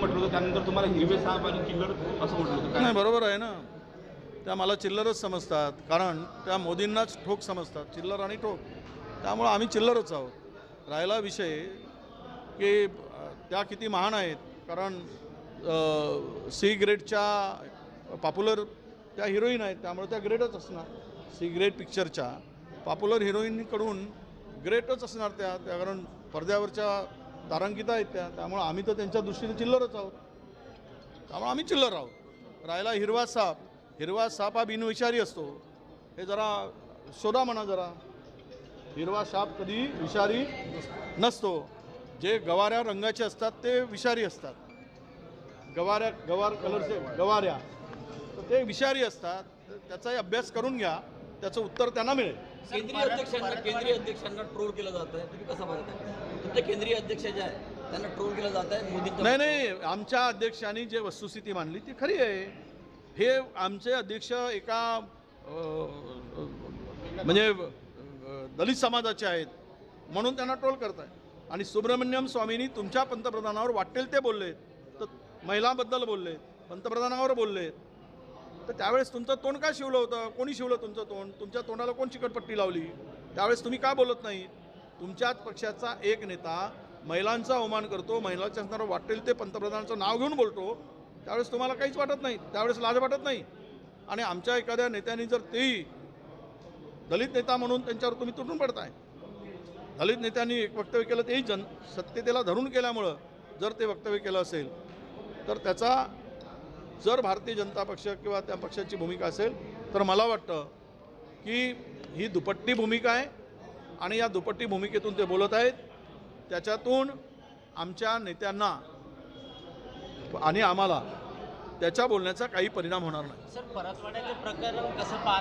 म्हटलं होतं, त्यानंतर तुम्हाला हिरवे साहेब आणि चिल्लर असं म्हटलं होतं. नाही, बरोबर आहे ना. त्या मला चिल्लरच समजतात, कारण त्या मोदींनाच ठोक समजतात, चिल्लर आणि ठोक. त्यामुळं आम्ही चिल्लरच आहोत. राहिला विषय की त्या किती महान आहेत, कारण सी ग्रेडच्या पॉप्युलर त्या हिरोईन आहेत, त्यामुळे त्या ग्रेटच असणार. सी ग्रेड पिक्चरच्या पॉप्युलर हिरोईनकडून ग्रेटच असणार त्या, कारण पडद्यावरच्या तारांकिता आहेत त्या. त्यामुळं आम्ही तर त्यांच्या दृष्टीने चिल्लरच आहोत. त्यामुळे आम्ही चिल्लर आहोत. राहिला हिरवा साप हा बिनविषारी असतो, हे जरा शोधा म्हणा जरा. हिरवा साप कधी विषारी नसतो. जे गवाऱ्या रंगाचे असतात ते विषारी असतात. गवार कलरचे गवाऱ्या तर ते विषारी असतात. त्याचाही अभ्यास करून घ्या, त्याचं उत्तर त्यांना मिळेल. केंद्रीय अध्यक्षांना ट्रोल केलं जात आहे, तुम्ही कसं बघताय? तुमचे केंद्रीय अध्यक्ष जे आहे त्यांना ट्रोल केलं जात आहे मोदींच्या. नाही, आमच्या अध्यक्षांनी जे वस्तुस्थिती मांडली ती खरी आहे. हे आमचे अध्यक्ष एका म्हणजे दलित समाजाचे आहेत म्हणून त्यांना ट्रोल करताय. आणि सुब्रमण्यम स्वामींनी तुमच्या पंतप्रधानावर वाटेल ते बोलले, तर महिलांबद्दल बोलले, पंतप्रधानावर बोलले, तर त्यावेळेस तुमचं तोंड का शिवलं होतं? कोणी शिवलं तुमचं तोंड? तुमच्या तोंडाला कोण चिकटपट्टी लावली? त्यावेळेस तुम्ही का बोलत नाही? तुमच्याच पक्षाचा एक नेता महिलांचा अवमान करतो, महिलांच्या असणारं वाटेल ते पंतप्रधानाचं नाव घेऊन बोलतो, त्यावेळेस तुम्हाला काहीच वाटत नाही, त्यावेळेस लाज वाटत नाही. आणि आमच्या एखाद्या नेत्यांनी जर तेही दलित नेता म्हणून त्यांच्यावर तुम्ही तुटून पडताय. दलित नेत्यांनी एक वक्तव्य केलं, तेही सत्यतेला धरून केल्यामुळं जर ते वक्तव्य केलं असेल, तर त्याचा जर भारतीय जनता पक्ष किंवा त्या पक्षाची भूमिका असेल, तर मला वाटतं की ही दुपट्टी भूमिका आहे. आणि या दुपट्टी भूमिकेतून ते बोलत आहेत, त्याच्यातून आमच्या नेत्यांना आणि आम्हाला त्याच्या बोलण्याचा काही परिणाम होणार नाही. सर, परतवाड्याचे प्रकरण कसं